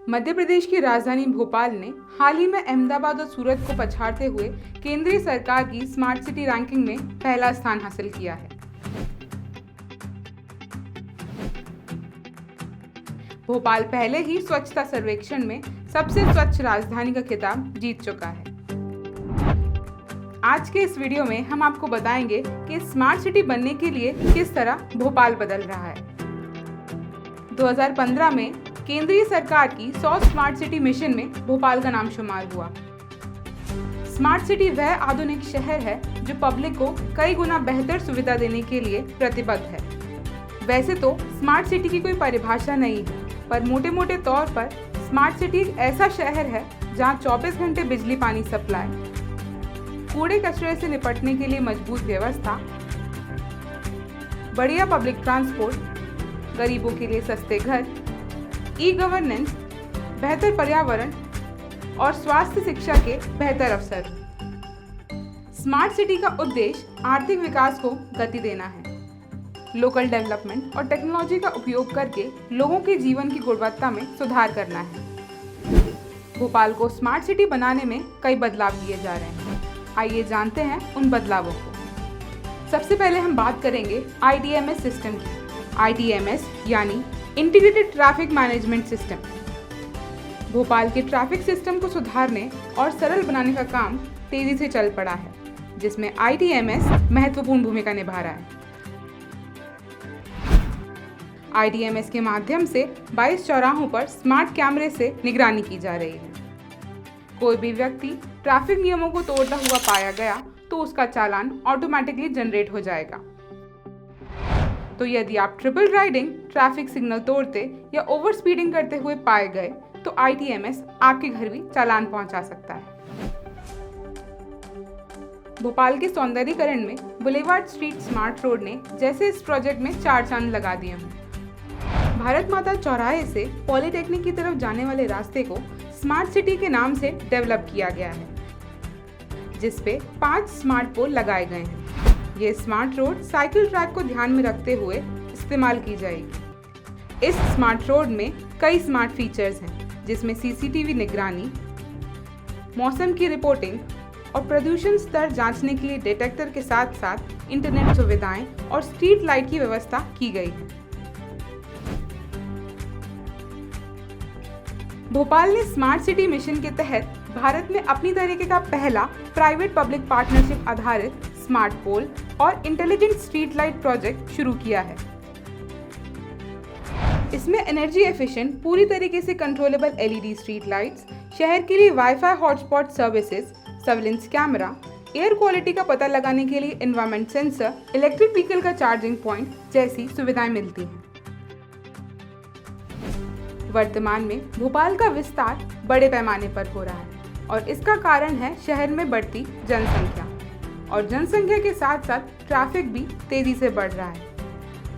मध्य प्रदेश की राजधानी भोपाल ने हाल ही में अहमदाबाद और सूरत को पछाड़ते हुए केंद्रीय सरकार की स्मार्ट सिटी रैंकिंग में पहला स्थान हासिल किया है। भोपाल पहले ही स्वच्छता सर्वेक्षण में सबसे स्वच्छ राजधानी का खिताब जीत चुका है। आज के इस वीडियो में हम आपको बताएंगे कि स्मार्ट सिटी बनने के लिए किस तरह भोपाल बदल रहा है। 2015 में केंद्रीय सरकार की 100 स्मार्ट सिटी मिशन में भोपाल का नाम शुमार हुआ। स्मार्ट सिटी वह आधुनिक शहर है जो पब्लिक को कई गुना बेहतर सुविधा देने के लिए प्रतिबद्ध है। वैसे तो स्मार्ट सिटी की कोई परिभाषा नहीं है, पर मोटे मोटे तौर पर स्मार्ट सिटी एक ऐसा शहर है जहां 24 घंटे बिजली पानी सप्लाई, कूड़े कचरे से निपटने के लिए मजबूत व्यवस्था, बढ़िया पब्लिक ट्रांसपोर्ट, गरीबों के लिए सस्ते घर, ई गवर्नेंस, बेहतर पर्यावरण और स्वास्थ्य शिक्षा के बेहतर अवसर। स्मार्ट सिटी का उद्देश्य आर्थिक विकास को गति देना है, लोकल डेवलपमेंट और टेक्नोलॉजी का उपयोग करके लोगों के जीवन की गुणवत्ता में सुधार करना है। भोपाल को स्मार्ट सिटी बनाने में कई बदलाव किए जा रहे हैं। आइए जानते हैं उन बदलावों को। सबसे पहले हम बात करेंगे ITMS सिस्टम की। ITMS यानी integrated traffic management system. Bhopal के ट्रैफिक सिस्टम को सुधारने और सरल बनाने का काम तेजी से चल पड़ा है, जिसमें ITMS महत्वपूर्ण भूमिका निभा रहा है। ITMS के माध्यम से 22 चौराहों पर स्मार्ट कैमरे से निगरानी की जा रही है। कोई भी व्यक्ति ट्रैफिक नियमों को तोड़ता हुआ पाया गया तो उसका चालान ऑटोमेटिकली जनरेट हो जाएगा। तो यदि आप ट्रिपल राइडिंग, ट्रैफिक सिग्नल तोड़ते या ओवर स्पीडिंग करते हुए पाए गए तो ITMS आपके घर भी चालान पहुंचा सकता है। भोपाल के सौंदर्यीकरण में बुलेवार्ड स्ट्रीट स्मार्ट रोड ने जैसे इस प्रोजेक्ट में 4 चांद लगा दिए हों। भारत माता चौराहे से पॉलिटेक्निक की तरफ जाने वाले रास्ते को स्मार्ट सिटी के नाम से डेवलप किया गया है, जिसपे 5 स्मार्ट पोल लगाए गए हैं। ये स्मार्ट रोड साइकिल ट्रैक को ध्यान में रखते हुए इस्तेमाल की जाएगी। इस स्मार्ट रोड में कई स्मार्ट फीचर्स हैं, जिसमें CCTV निगरानी, मौसम की रिपोर्टिंग और प्रदूषण स्तर जांचने के लिए डिटेक्टर के साथ साथ इंटरनेट सुविधाएं और स्ट्रीट लाइट की व्यवस्था की गई है। भोपाल ने स्मार्ट सिटी मिशन के तहत भारत में अपनी तरीके का पहला प्राइवेट पब्लिक पार्टनरशिप आधारित स्मार्ट पोल और इंटेलिजेंट स्ट्रीट लाइट प्रोजेक्ट शुरू किया है। इसमें एनर्जी एफिशिएंट, पूरी तरीके से कंट्रोलेबल LED स्ट्रीट लाइट्स, शहर के लिए wifi hotspot services, surveillance camera, air quality का पता लगाने के लिए एनवायरमेंट सेंसर, इलेक्ट्रिक व्हीकल का चार्जिंग पॉइंट जैसी सुविधाएं मिलती हैं। वर्तमान में भोपाल का विस्तार बड़े पैमाने पर हो रहा है और इसका कारण है शहर में बढ़ती जनसंख्या, और जनसंख्या के साथ साथ ट्रैफिक भी तेजी से बढ़ रहा है।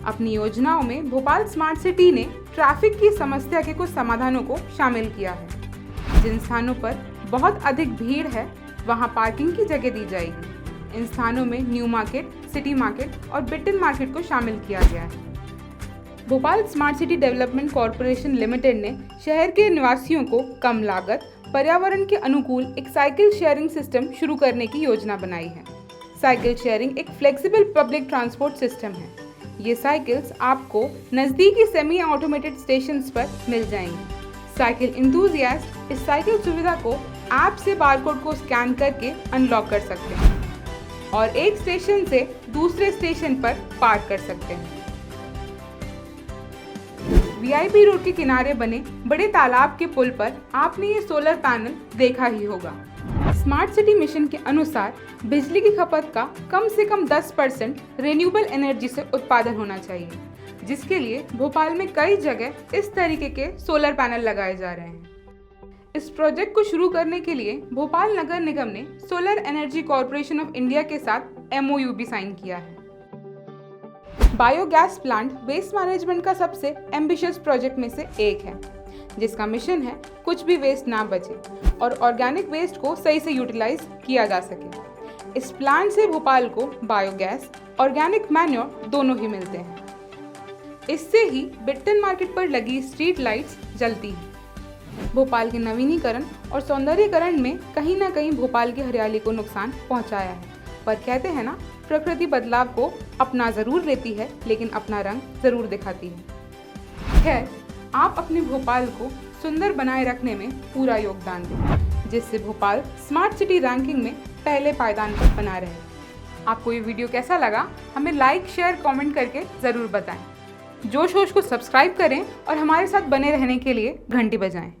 अपनी योजनाओं में भोपाल स्मार्ट सिटी ने ट्रैफिक की समस्या के कुछ समाधानों को शामिल किया है। जिन स्थानों पर बहुत अधिक भीड़ है वहां पार्किंग की जगह दी जाएगी। इन स्थानों में न्यू मार्केट, सिटी मार्केट और बिटन मार्केट को शामिल किया गया है। Bhopal smart city development corporation limited ने शहर के निवासियों को कम लागत, पर्यावरण के अनुकूल एक साइकिल शेयरिंग सिस्टम शुरू करने की योजना बनाई है। साइकिल शेयरिंग एक फ्लेक्सिबल पब्लिक ट्रांसपोर्ट सिस्टम है। ये साइकिल्स आपको नज़दीकी सेमी ऑटोमेटेड स्टेशंस पर मिल जाएंगी। साइकिल इंथुजियास्ट इस साइकिल सुविधा को ऐप से बारकोड को स्कैन करके अनलॉक कर सकते हैं और एक स्टेशन से दूसरे स्टेशन पर पार्क कर सकते हैं। VIP रोड के किनारे बने बड़े तालाब के पुल पर आपने ये सोलर पैनल देखा ही होगा। स्मार्ट सिटी मिशन के अनुसार बिजली की खपत का कम से कम 10% रिन्यूएबल एनर्जी से उत्पादन होना चाहिए, जिसके लिए भोपाल में कई जगह इस तरीके के सोलर पैनल लगाए जा रहे हैं। इस प्रोजेक्ट को शुरू करने के लिए भोपाल नगर निगम ने solar energy corporation of India के साथ MOU भी साइन किया है। बायोगैस प्लांट वेस्ट मैनेजमेंट का सबसे एम्बिशियस प्रोजेक्ट में से एक है, जिसका मिशन है कुछ भी वेस्ट ना बचे और ऑर्गेनिक वेस्ट को सही से यूटिलाइज किया जा सके। इस प्लांट से भोपाल को बायोगैस, ऑर्गेनिक मैन्योर दोनों ही मिलते हैं। इससे ही बिट्टन मार्केट पर लगी स्ट्रीट लाइट्स जलती हैं। भोपाल के नवीनीकरण और सौंदर्यीकरण में कहीं ना कहीं भोपाल की हरियाली को नुकसान पहुंचाया है। पर कहते हैं ना, प्रकृति बदलाव को अपना ज़रूर लेती है, लेकिन अपना रंग ज़रूर दिखाती है। खैर, आप अपने भोपाल को सुंदर बनाए रखने में पूरा योगदान दें, जिससे भोपाल स्मार्ट सिटी रैंकिंग में पहले पायदान पर बना रहे। आपको ये वीडियो कैसा लगा, हमें लाइक, शेयर, कमेंट करके ज़रूर बताएं। जोश होश को सब्सक्राइब करें और हमारे साथ बने रहने के लिए घंटी बजाएं।